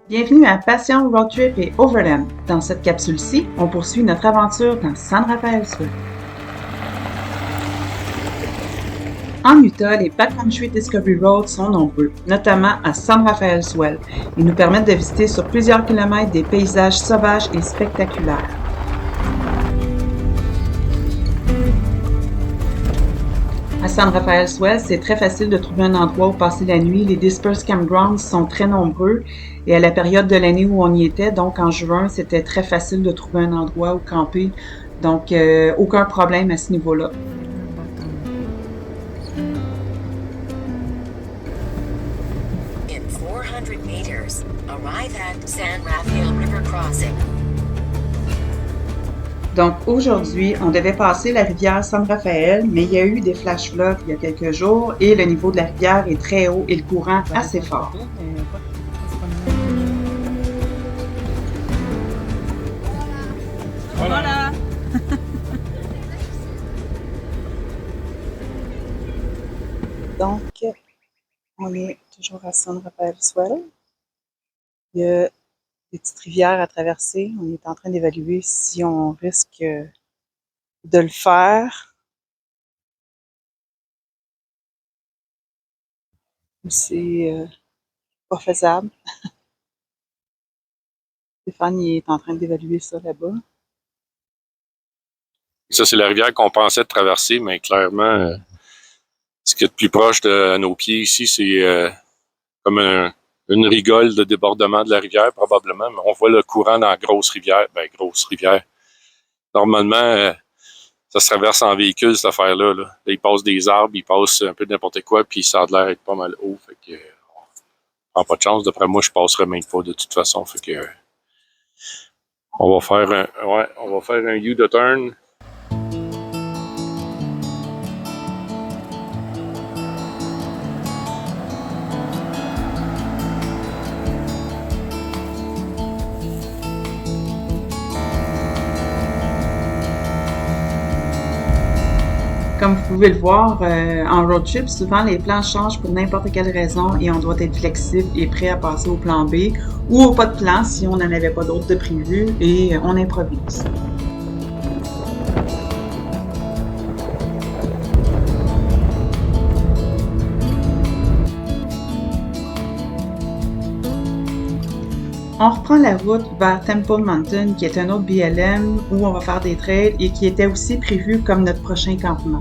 Bienvenue à Passion Road Trip et Overland. Dans cette capsule-ci, on poursuit notre aventure dans San Rafael Swell. En Utah, les Backcountry Discovery Roads sont nombreux, notamment à San Rafael Swell. Ils nous permettent de visiter sur plusieurs kilomètres des paysages sauvages et spectaculaires. À San Rafael Swell, c'est très facile de trouver un endroit où passer la nuit. Les dispersed campgrounds sont très nombreux et à la période de l'année où on y était, donc en juin, c'était très facile de trouver un endroit où camper. Donc, aucun problème à ce niveau-là. In 400 meters, arrive at San Rafael River Crossing. Donc aujourd'hui, on devait passer la rivière San Rafael, mais il y a eu des flash floods il y a quelques jours et le niveau de la rivière est très haut et le courant assez fort. Voilà. Donc, on est toujours à San Rafael Swell. Il y a des petites rivières à traverser. On est en train d'évaluer si on risque de le faire. Ou c'est pas faisable. Stéphane il est en train d'évaluer ça là-bas. Ça, c'est la rivière qu'on pensait de traverser, mais clairement, ce qui est de plus proche de nos pieds ici, c'est comme une rigole de débordement de la rivière, probablement. Mais on voit le courant dans la grosse rivière. Ben, grosse rivière. Normalement, ça se traverse en véhicule, cette affaire-là. Là, il passe des arbres, il passe un peu de n'importe quoi, puis ça a l'air d'être pas mal haut. Fait que, on prend pas de chance. D'après moi, je passerai même pas de toute façon. Fait que, on va faire un U de turn. Comme vous pouvez le voir, en road trip, souvent les plans changent pour n'importe quelle raison et on doit être flexible et prêt à passer au plan B ou au pas de plan si on n'en avait pas d'autre de prévu et on improvise. On reprend la route vers Temple Mountain, qui est un autre BLM où on va faire des trails et qui était aussi prévu comme notre prochain campement.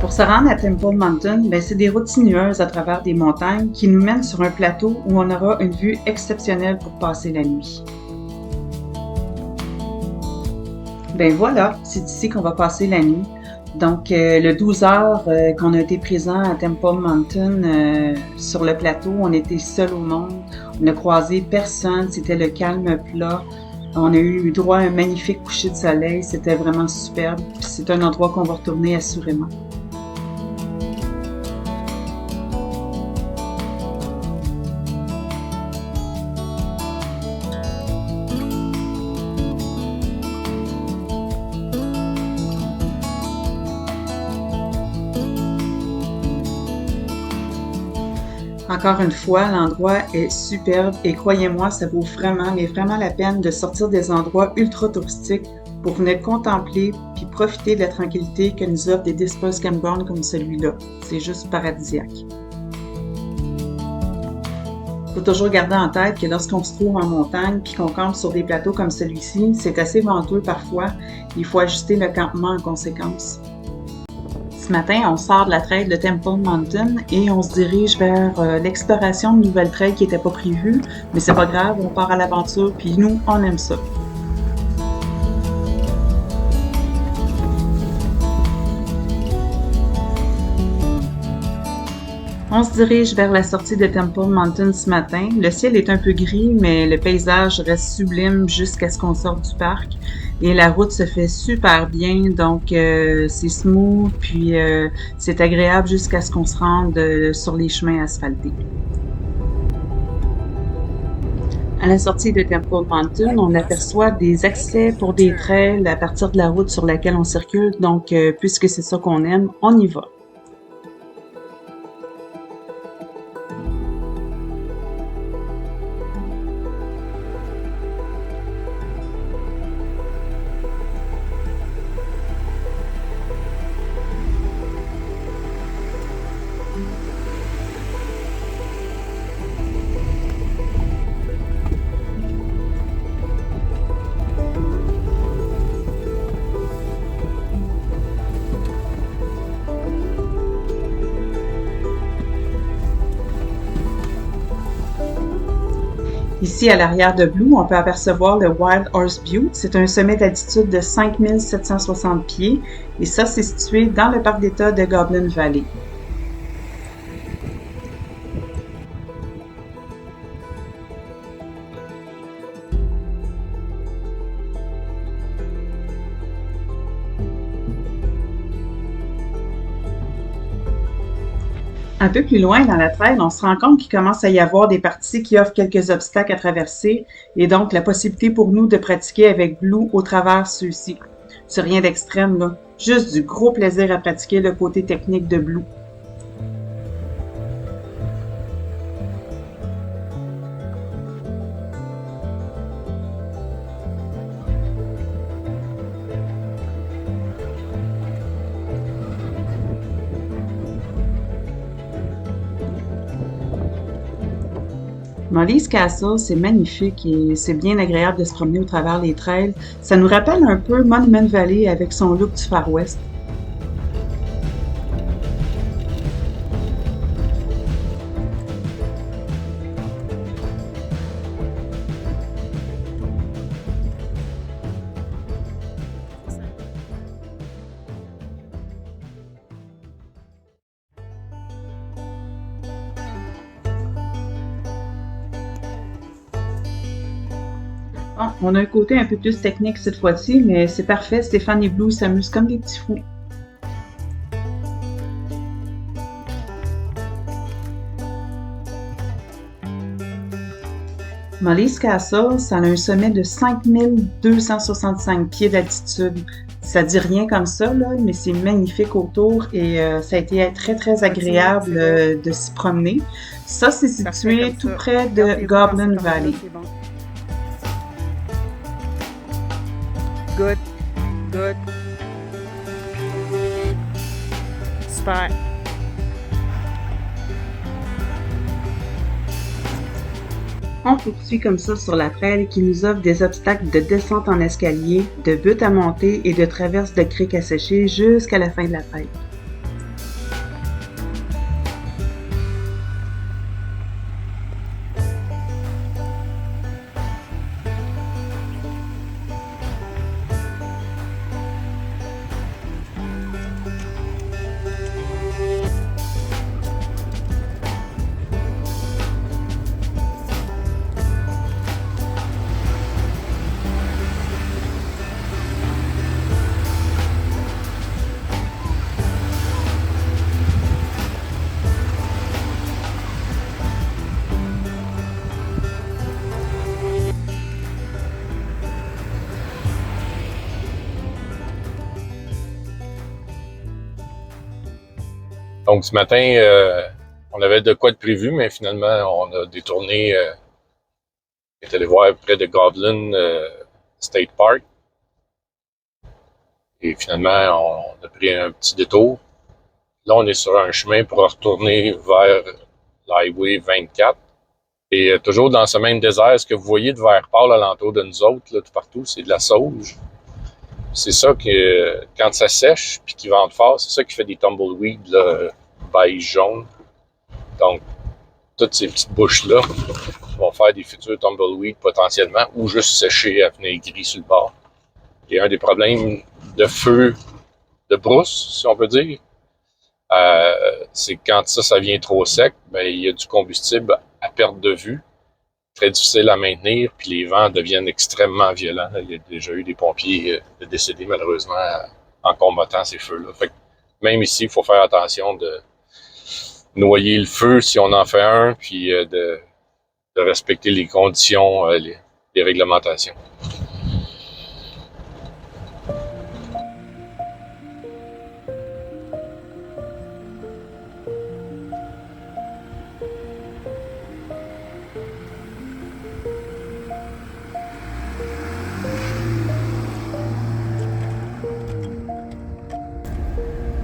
Pour se rendre à Temple Mountain, c'est des routes sinueuses à travers des montagnes qui nous mènent sur un plateau où on aura une vue exceptionnelle pour passer la nuit. Ben voilà, c'est ici qu'on va passer la nuit. Donc, le 12 heures qu'on a été présent à Temple Mountain, sur le plateau, on était seuls au monde. On n'a croisé personne, c'était le calme plat. On a eu droit à un magnifique coucher de soleil, c'était vraiment superbe. Puis c'est un endroit qu'on va retourner assurément. Encore une fois, l'endroit est superbe et croyez-moi, ça vaut vraiment, mais vraiment la peine de sortir des endroits ultra touristiques pour venir contempler puis profiter de la tranquillité que nous offrent des dispersed campgrounds comme celui-là. C'est juste paradisiaque. Il faut toujours garder en tête que lorsqu'on se trouve en montagne puis qu'on campe sur des plateaux comme celui-ci, c'est assez venteux parfois. Il faut ajuster le campement en conséquence. Ce matin, on sort de la trail de Temple Mountain et on se dirige vers l'exploration de nouvelles trails qui n'étaient pas prévues, mais c'est pas grave, on part à l'aventure puis nous, on aime ça. On se dirige vers la sortie de Temple Mountain ce matin. Le ciel est un peu gris, mais le paysage reste sublime jusqu'à ce qu'on sorte du parc. Et la route se fait super bien, donc c'est smooth, puis c'est agréable jusqu'à ce qu'on se rende sur les chemins asphaltés. À la sortie de Temple Mountain, on aperçoit des accès pour des trails à partir de la route sur laquelle on circule, donc puisque c'est ça qu'on aime, on y va. Ici, à l'arrière de Blue, on peut apercevoir le Wild Horse Butte. C'est un sommet d'altitude de 5760 pieds et ça, c'est situé dans le parc d'État de Goblin Valley. Un peu plus loin dans la trail, on se rend compte qu'il commence à y avoir des parties qui offrent quelques obstacles à traverser et donc la possibilité pour nous de pratiquer avec Blue au travers ceux-ci. C'est rien d'extrême là, juste du gros plaisir à pratiquer le côté technique de Blue. Molly's Castle, c'est magnifique et c'est bien agréable de se promener au travers les trails. Ça nous rappelle un peu Monument Valley avec son look du Far West. Bon, on a un côté un peu plus technique cette fois-ci, mais c'est parfait. Stéphane et Blue s'amusent comme des petits fous. Molly's Castle, ça a un sommet de 5265 pieds d'altitude. Ça dit rien comme ça, là, mais c'est magnifique autour et ça a été très très agréable de s'y promener. Ça, c'est situé tout près de Goblin Valley. Good. Good. Super. On poursuit comme ça sur la trail qui nous offre des obstacles de descente en escalier, de buttes à monter et de traverse de criques à sécher jusqu'à la fin de la trail. Donc, ce matin, on avait de quoi de prévu, mais finalement, on a détourné. On est allé voir près de Goblin State Park. Et finalement, on a pris un petit détour. Là, on est sur un chemin pour retourner vers l'Highway 24. Et toujours dans ce même désert, ce que vous voyez de vert pâle alentour de nous autres, là, tout partout, c'est de la sauge. C'est ça que, quand ça sèche puis qu'il vente fort, c'est ça qui fait des tumbleweeds là, beige jaune. Donc, toutes ces petites bouches-là vont faire des futurs tumbleweeds potentiellement ou juste sécher à venir gris sur le bord. Et un des problèmes de feu de brousse, si on peut dire, c'est que quand ça vient trop sec, ben, il y a du combustible à perte de vue, très difficile à maintenir, puis les vents deviennent extrêmement violents. Il y a déjà eu des pompiers décédés malheureusement en combattant ces feux-là. Fait que même ici, il faut faire attention de noyer le feu si on en fait un, puis de respecter les conditions, les réglementations.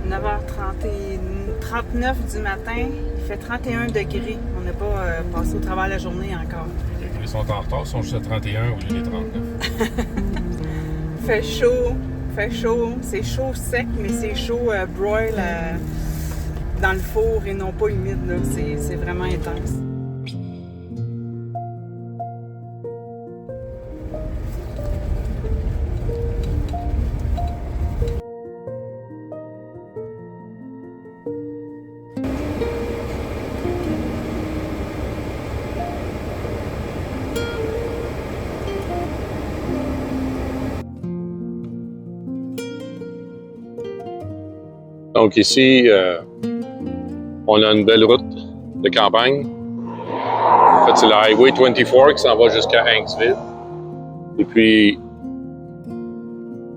« 9h39 du matin, il fait 31 degrés. On n'a pas passé au travers de la journée encore. Ils sont en retard, ils sont juste à 31 au lieu des 39. Fait chaud, c'est chaud sec, mais c'est chaud broil dans le four et non pas humide. Là. C'est vraiment intense. Donc ici, on a une belle route de campagne. En fait, c'est le Highway 24 qui s'en va jusqu'à Hanksville. Et puis,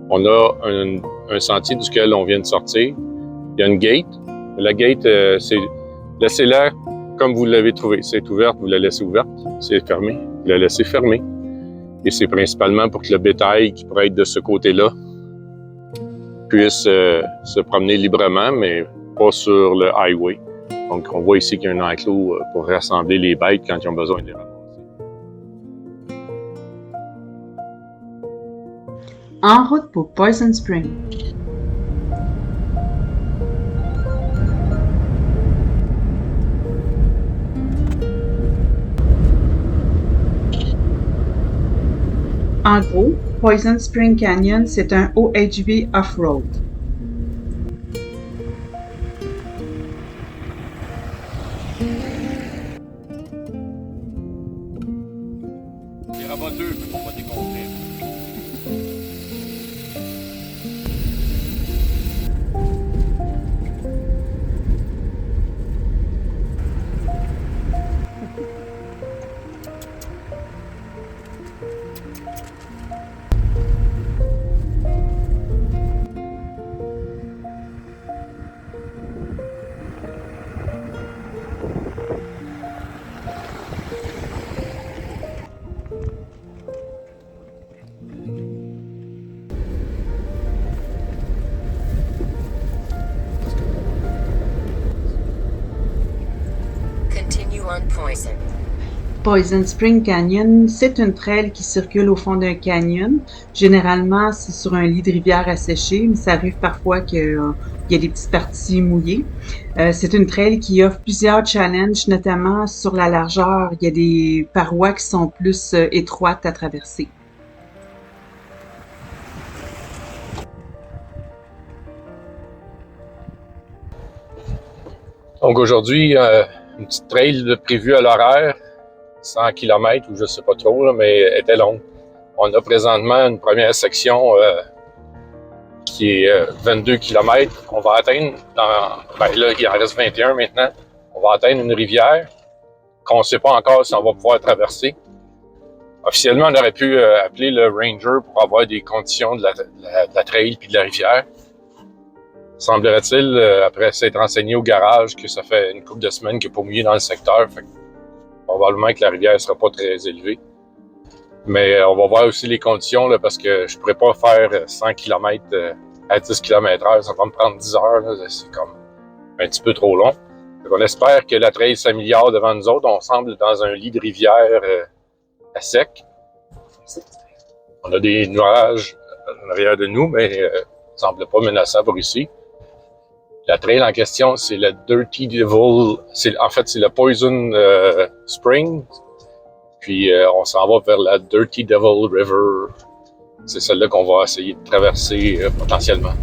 on a un sentier duquel on vient de sortir. Il y a une gate. La gate, laissez-la comme vous l'avez trouvée. C'est ouverte, vous la laissez ouverte. C'est fermé, vous la laissez fermée. Et c'est principalement pour que le bétail qui pourrait être de ce côté-là puisse se promener librement, mais pas sur le highway. Donc, on voit ici qu'il y a un enclos pour rassembler les bêtes quand ils ont besoin de les ramasser. En route pour Poison Spring. En gros, Poison Spring Canyon, c'est un OHV off-road. Les raboteux pour pas décompter. Continue on Poison. Poison Spring Canyon, c'est une trail qui circule au fond d'un canyon. Généralement, c'est sur un lit de rivière asséché, mais ça arrive parfois qu'il y a des petites parties mouillées. C'est une trail qui offre plusieurs challenges, notamment sur la largeur. Il y a des parois qui sont plus étroites à traverser. Donc aujourd'hui, une petite trail prévue à l'horaire, 100 km ou je sais pas trop, là, mais elle était longue. On a présentement une première section qui est 22 km. On va atteindre, là il en reste 21 maintenant, on va atteindre une rivière qu'on ne sait pas encore si on va pouvoir traverser. Officiellement, on aurait pu appeler le ranger pour avoir des conditions de la trail puis de la rivière. Semblerait-il, après s'être renseigné au garage, que ça fait une couple de semaines qu'il n'est pas mouillé dans le secteur. Fait que probablement que la rivière ne sera pas très élevée. Mais on va voir aussi les conditions là, parce que je ne pourrais pas faire 100 km à 10 km/h. Ça va me prendre 10 heures. Là. C'est comme un petit peu trop long. Donc on espère que la trail s'améliore devant nous autres. On semble dans un lit de rivière à sec. On a des nuages en arrière de nous, mais ça ne semble pas menaçant pour ici. La trail en question, c'est le Dirty Devil. En fait, c'est le Poison Spring. Puis on s'en va vers la Dirty Devil River. C'est celle-là qu'on va essayer de traverser potentiellement.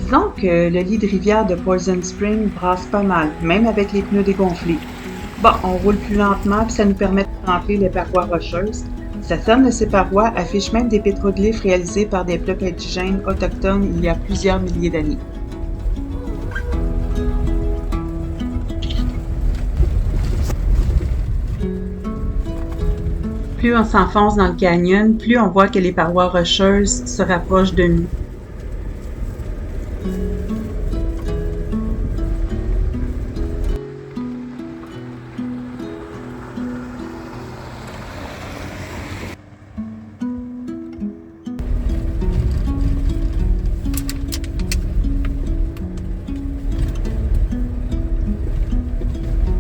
Disons que le lit de rivière de Poison Spring brasse pas mal, même avec les pneus dégonflés. Bon, on roule plus lentement, puis ça nous permet de tremper les parois rocheuses. Certaines de ces parois affichent même des pétroglyphes réalisés par des peuples indigènes autochtones il y a plusieurs milliers d'années. Plus on s'enfonce dans le canyon, plus on voit que les parois rocheuses se rapprochent de nous.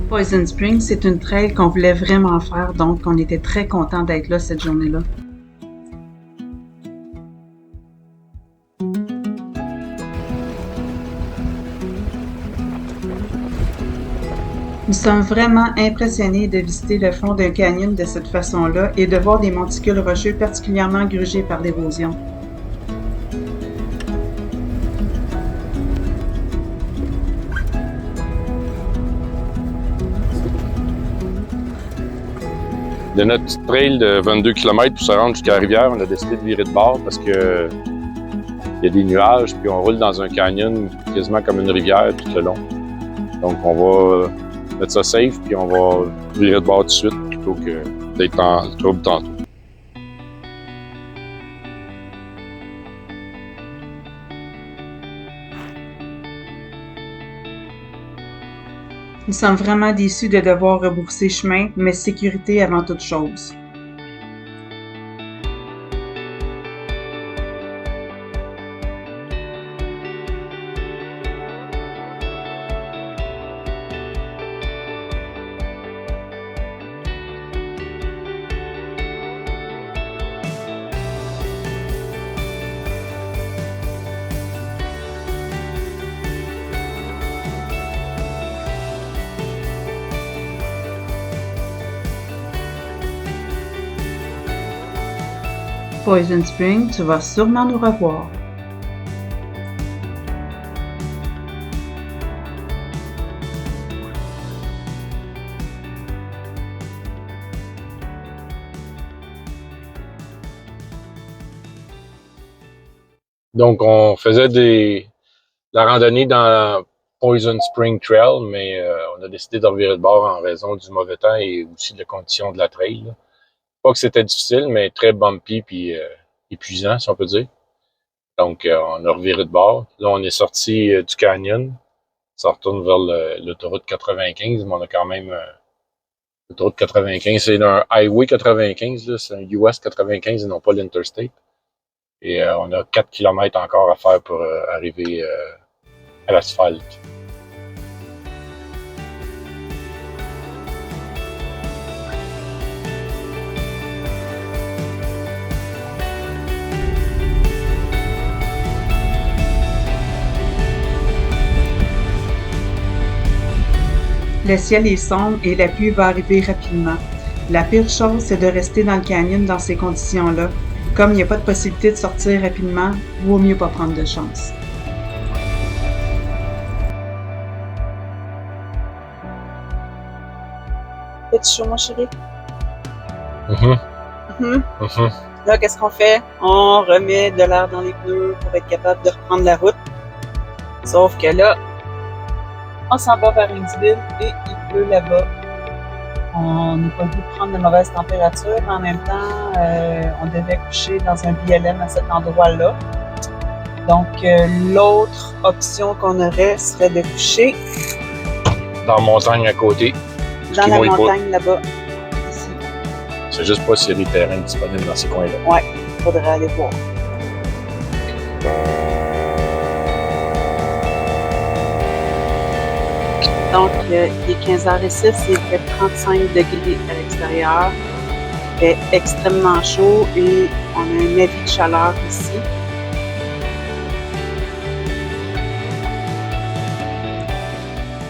Poison Spring, c'est une trail qu'on voulait vraiment faire, donc on était très contents d'être là cette journée-là. Nous sommes vraiment impressionnés de visiter le fond d'un canyon de cette façon-là et de voir des monticules rocheux particulièrement grugés par l'érosion. De notre petite trail de 22 km pour se rendre jusqu'à la rivière, on a décidé de virer de bord parce que il y a des nuages, puis on roule dans un canyon quasiment comme une rivière tout le long. Donc on va mettre ça safe, puis on va virer de bord tout de suite plutôt que d'être en trouble tantôt. Nous sommes vraiment déçus de devoir rebourser chemin, mais sécurité avant toute chose. Poison Spring, tu vas sûrement nous revoir. Donc on faisait la randonnée dans Poison Spring Trail, mais on a décidé de revirer de bord en raison du mauvais temps et aussi de la condition de la trail, là. Pas que c'était difficile, mais très bumpy puis épuisant, si on peut dire. Donc, on a reviré de bord. Là, on est sorti du canyon. Ça retourne vers l'autoroute 95, mais on a quand même... l'autoroute 95, c'est un Highway 95, là, c'est un US 95 et non pas l'Interstate. Et on a 4 km encore à faire pour arriver à l'asphalte. Le ciel est sombre et la pluie va arriver rapidement. La pire chose, c'est de rester dans le canyon dans ces conditions-là. Comme il n'y a pas de possibilité de sortir rapidement, vaut mieux pas prendre de chance. Fais-tu chaud, mon chéri? Mm-hmm. Là, qu'est-ce qu'on fait? On remet de l'air dans les pneus pour être capable de reprendre la route. Sauf que là, on s'en va vers une ville et il pleut là-bas. On n'a pas le goût de prendre de mauvaises températures. En même temps, on devait coucher dans un BLM à cet endroit-là. Donc, l'autre option qu'on aurait serait de coucher Dans la montagne à côté. dans la montagne là-bas. Ici. C'est juste pas s'il y a des terrains disponibles dans ces coins-là. Ouais, il faudrait aller voir. Donc, il est 15h06, il fait 35 degrés à l'extérieur. Il fait extrêmement chaud et on a un avis de chaleur ici.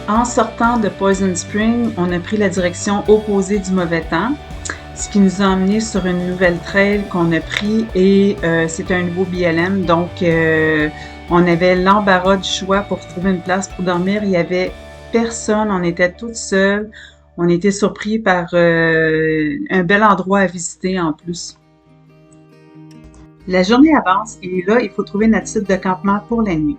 En sortant de Poison Spring, on a pris la direction opposée du mauvais temps, ce qui nous a emmenés sur une nouvelle trail qu'on a pris et c'était un nouveau BLM. Donc, on avait l'embarras du choix pour trouver une place pour dormir. Il y avait personne, on était toutes seules. On était surpris par un bel endroit à visiter en plus. La journée avance et là, il faut trouver notre site de campement pour la nuit.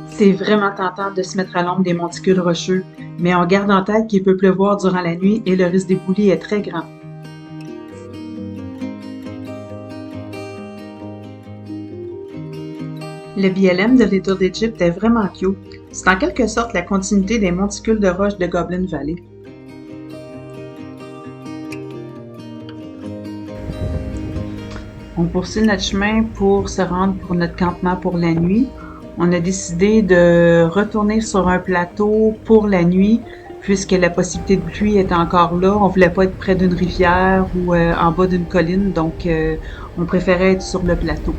C'est vraiment tentant de se mettre à l'ombre des monticules rocheux, mais on garde en tête qu'il peut pleuvoir durant la nuit et le risque d'éboulis est très grand. Le BLM de l'État d'Égypte est vraiment cute. C'est en quelque sorte la continuité des monticules de roche de Goblin Valley. On poursuit notre chemin pour se rendre pour notre campement pour la nuit. On a décidé de retourner sur un plateau pour la nuit puisque la possibilité de pluie est encore là. On voulait pas être près d'une rivière ou en bas d'une colline, donc on préférait être sur le plateau.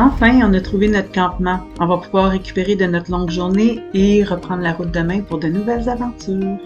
Enfin, on a trouvé notre campement. On va pouvoir récupérer de notre longue journée et reprendre la route demain pour de nouvelles aventures.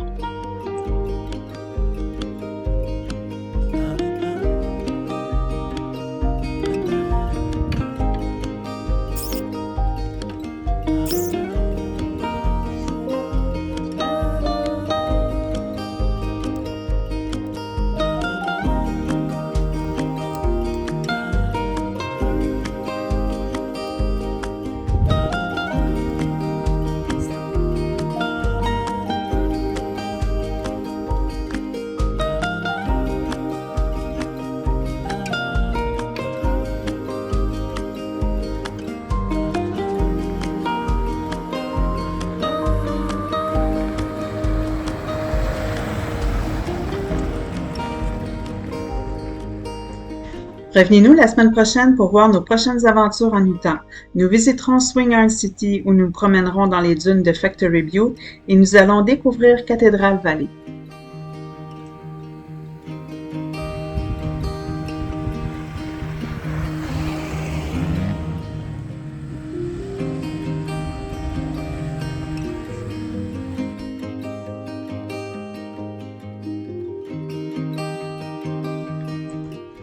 Revenez-nous la semaine prochaine pour voir nos prochaines aventures en Utah. Nous visiterons Swingarn City où nous nous promènerons dans les dunes de Factory Butte et nous allons découvrir Cathedral Valley.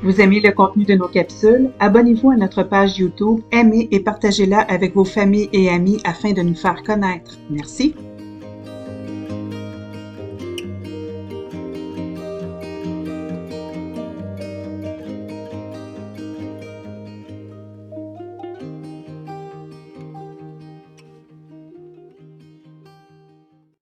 Vous aimez le contenu de nos capsules? Abonnez-vous à notre page YouTube, aimez et partagez-la avec vos familles et amis afin de nous faire connaître. Merci!